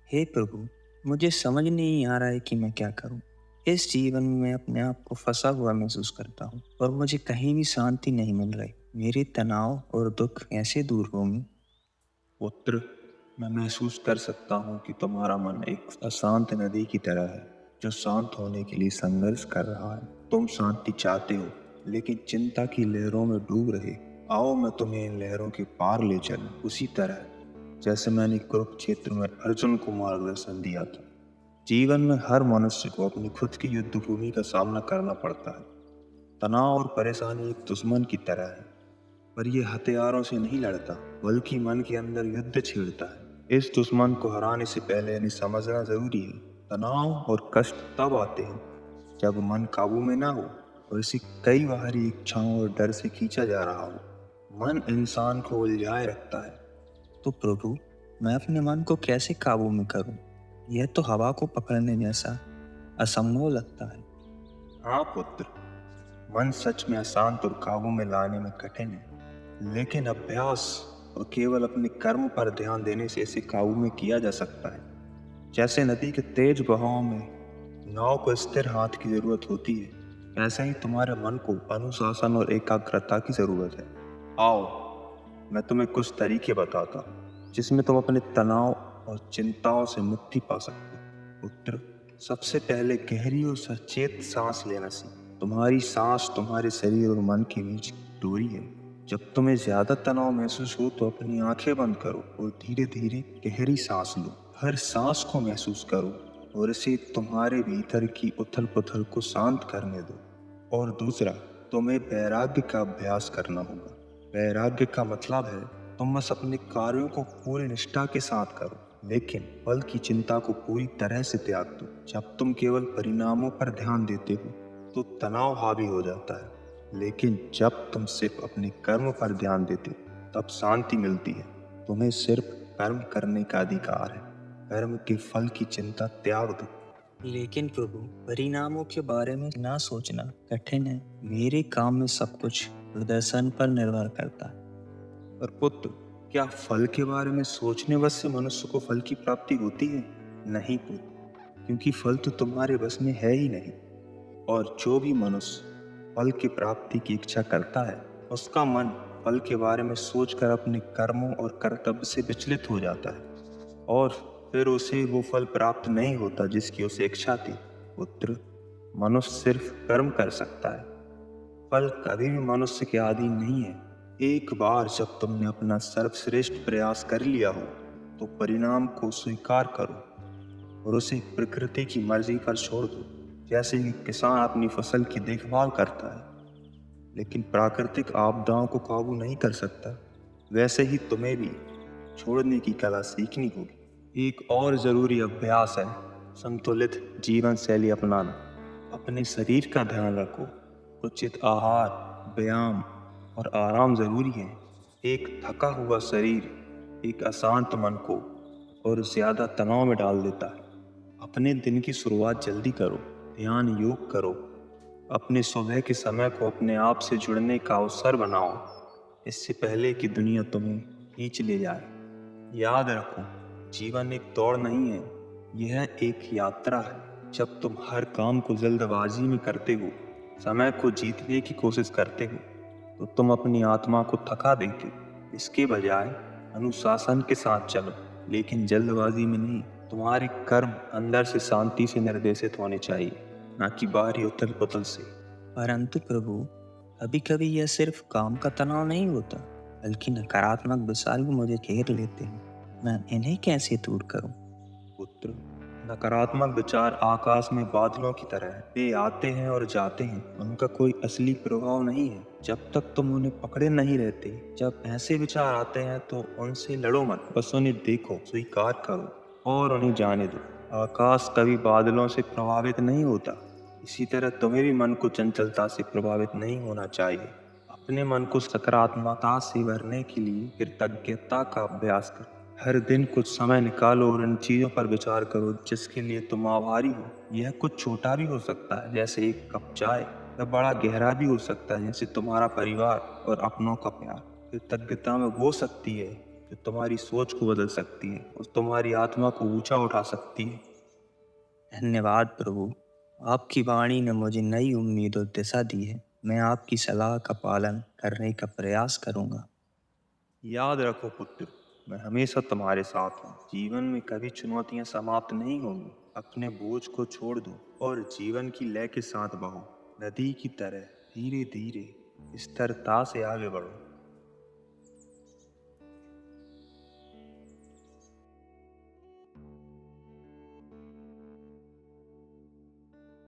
हे प्रभु, मुझे समझ नहीं आ रहा है कि मैं क्या करूं। इस जीवन में मैं अपने आप को फंसा हुआ महसूस करता हूं और मुझे कहीं भी शांति नहीं मिल रही। मेरे तनाव और दुख कैसे दूर होंगे? पुत्र, मैं महसूस कर सकता हूँ कि तुम्हारा मन एक अशांत नदी की तरह है जो शांत होने के लिए संघर्ष कर रहा है। तुम शांति चाहते हो लेकिन चिंता की लहरों में डूब रहे। आओ मैं तुम्हें इन लहरों के पार ले चलूं, उसी तरह जैसे मैंने कुरुक्षेत्र में अर्जुन को मार्गदर्शन दिया था। जीवन में हर मनुष्य को अपनी खुद की युद्ध भूमि का सामना करना पड़ता है। तनाव और परेशानी एक दुश्मन की तरह है, पर यह हथियारों से नहीं लड़ता बल्कि मन के अंदर युद्ध छेड़ता है। इस दुश्मन को हराने से पहले इन्हें समझना जरूरी है। तनाव और कष्ट तब आते हैं जब मन काबू में ना हो और इसे कई बाहरी इच्छाओं और डर से खींचा जा रहा हो। मन इंसान को उलझाए रखता है। तो प्रभु, मैं अपने मन को कैसे काबू में करूं? यह तो हवा को पकड़ने जैसा असंभव लगता है। हाँ पुत्र, मन सच में अशांत और काबू में लाने में कठिन है, लेकिन अभ्यास और केवल अपने कर्म पर ध्यान देने से इसे काबू में किया जा सकता है। जैसे नदी के तेज बहाव में नाव को स्थिर हाथ की जरूरत होती है, ऐसे ही तुम्हारे मन को अनुशासन और एकाग्रता की जरूरत है। आओ मैं तुम्हें कुछ तरीके बताता हूँ जिसमें तुम अपने तनाव और चिंताओं से मुक्ति पा सकते हो। पुत्र, सबसे पहले गहरी और सचेत सांस लेना सीख। तुम्हारी सांस तुम्हारे शरीर और मन के बीच की दूरी है। जब तुम्हें ज्यादा तनाव महसूस हो तो अपनी आंखें बंद करो और धीरे धीरे गहरी सांस लो। हर सांस को महसूस करो और इसे तुम्हारे भीतर की उथल पुथल को शांत करने दो। और दूसरा, तुम्हें वैराग्य का अभ्यास करना होगा। वैराग्य का मतलब है तुम बस अपने कार्यों को पूरी निष्ठा के साथ करो, लेकिन फल की चिंता को पूरी तरह से त्याग दो। जब तुम केवल परिणामों पर ध्यान देते हो तो तनाव हावी हो जाता है, लेकिन जब तुम सिर्फ अपने कर्म पर ध्यान देते हो तब शांति मिलती है। तुम्हें सिर्फ कर्म करने का अधिकार है, कर्म के फल की चिंता त्याग दो। लेकिन प्रभु, परिणामों के बारे में ना सोचना कठिन है। मेरे काम में सब कुछ प्रदर्शन पर निर्भर करता है। पर पुत्र, क्या फल के बारे में सोचने बस से मनुष्य को फल की प्राप्ति होती है? नहीं पुत्र, क्योंकि फल तो तुम्हारे बस में है ही नहीं। और जो भी मनुष्य फल की प्राप्ति की इच्छा करता है, उसका मन फल के बारे में सोचकर अपने कर्मों और कर्तव्य से विचलित हो जाता है और फिर उसे वो फल प्राप्त नहीं होता जिसकी उसे इच्छा थी। पुत्र, मनुष्य सिर्फ कर्म कर सकता है, फल कभी भी मनुष्य के अधीन नहीं है। एक बार जब तुमने अपना सर्वश्रेष्ठ प्रयास कर लिया हो तो परिणाम को स्वीकार करो और उसे प्रकृति की मर्जी पर छोड़ दो। जैसे कि किसान अपनी फसल की देखभाल करता है लेकिन प्राकृतिक आपदाओं को काबू नहीं कर सकता, वैसे ही तुम्हें भी छोड़ने की कला सीखनी होगी। एक और जरूरी अभ्यास है संतुलित जीवन शैली अपनाना। अपने शरीर का ध्यान रखो। उचित आहार, व्यायाम और आराम जरूरी है। एक थका हुआ शरीर एक अशांत मन को और ज्यादा तनाव में डाल देता है। अपने दिन की शुरुआत जल्दी करो, ध्यान योग करो, अपने सुबह के समय को अपने आप से जुड़ने का अवसर बनाओ, इससे पहले कि दुनिया तुम्हें खींच ले जाए। याद रखो, जीवन एक दौड़ नहीं है, यह एक यात्रा है। जब तुम हर काम को जल्दबाजी में करते हो, समय को जीतने की कोशिश करते हो, तो तुम अपनी आत्मा को थका देते हो। इसके बजाय अनुशासन के साथ चलो, लेकिन जल्दबाजी में नहीं। तुम्हारे कर्म अंदर से शांति से निर्देशित होने चाहिए, ना कि बाहरी उथल पुथल से। परंतु प्रभु, कभी कभी यह सिर्फ काम का तनाव नहीं होता, बल्कि नकारात्मक विचार भी मुझे घेर लेते हैं। मैं इन्हें कैसे दूर करूं? पुत्र, नकारात्मक विचार आकाश में बादलों की तरह है। वे आते हैं और जाते हैं, उनका कोई असली प्रभाव नहीं है जब तक तुम उन्हें पकड़े नहीं रहते। जब ऐसे विचार आते हैं तो उनसे लड़ो मत, बस उन्हें देखो, स्वीकार करो और उन्हें जाने दो। आकाश कभी बादलों से प्रभावित नहीं होता, इसी तरह तुम्हें भी मन को चंचलता से प्रभावित नहीं होना चाहिए। अपने मन को सकारात्मकता से भरने के लिए कृतज्ञता का अभ्यास करो। हर दिन कुछ समय निकालो और इन चीजों पर विचार करो जिसके लिए तुम आभारी हो। यह कुछ छोटा भी हो सकता है जैसे एक कप चाय, या बड़ा गहरा भी हो सकता है जैसे तुम्हारा परिवार और अपनों का प्यार। कृतज्ञता में हो सकती है जो तुम्हारी सोच को बदल सकती है और तुम्हारी आत्मा को ऊंचा उठा सकती है। धन्यवाद प्रभु, आपकी वाणी ने मुझे नई उम्मीद और दिशा दी है। मैं आपकी सलाह का पालन करने का प्रयास करूंगा। याद रखो पुत्र, मैं हमेशा तुम्हारे साथ हूँ। जीवन में कभी चुनौतियाँ समाप्त नहीं होंगी। अपने बोझ को छोड़ दो और जीवन की लय के साथ बहो। नदी की तरह धीरे धीरे स्थिरता से आगे बढ़ो।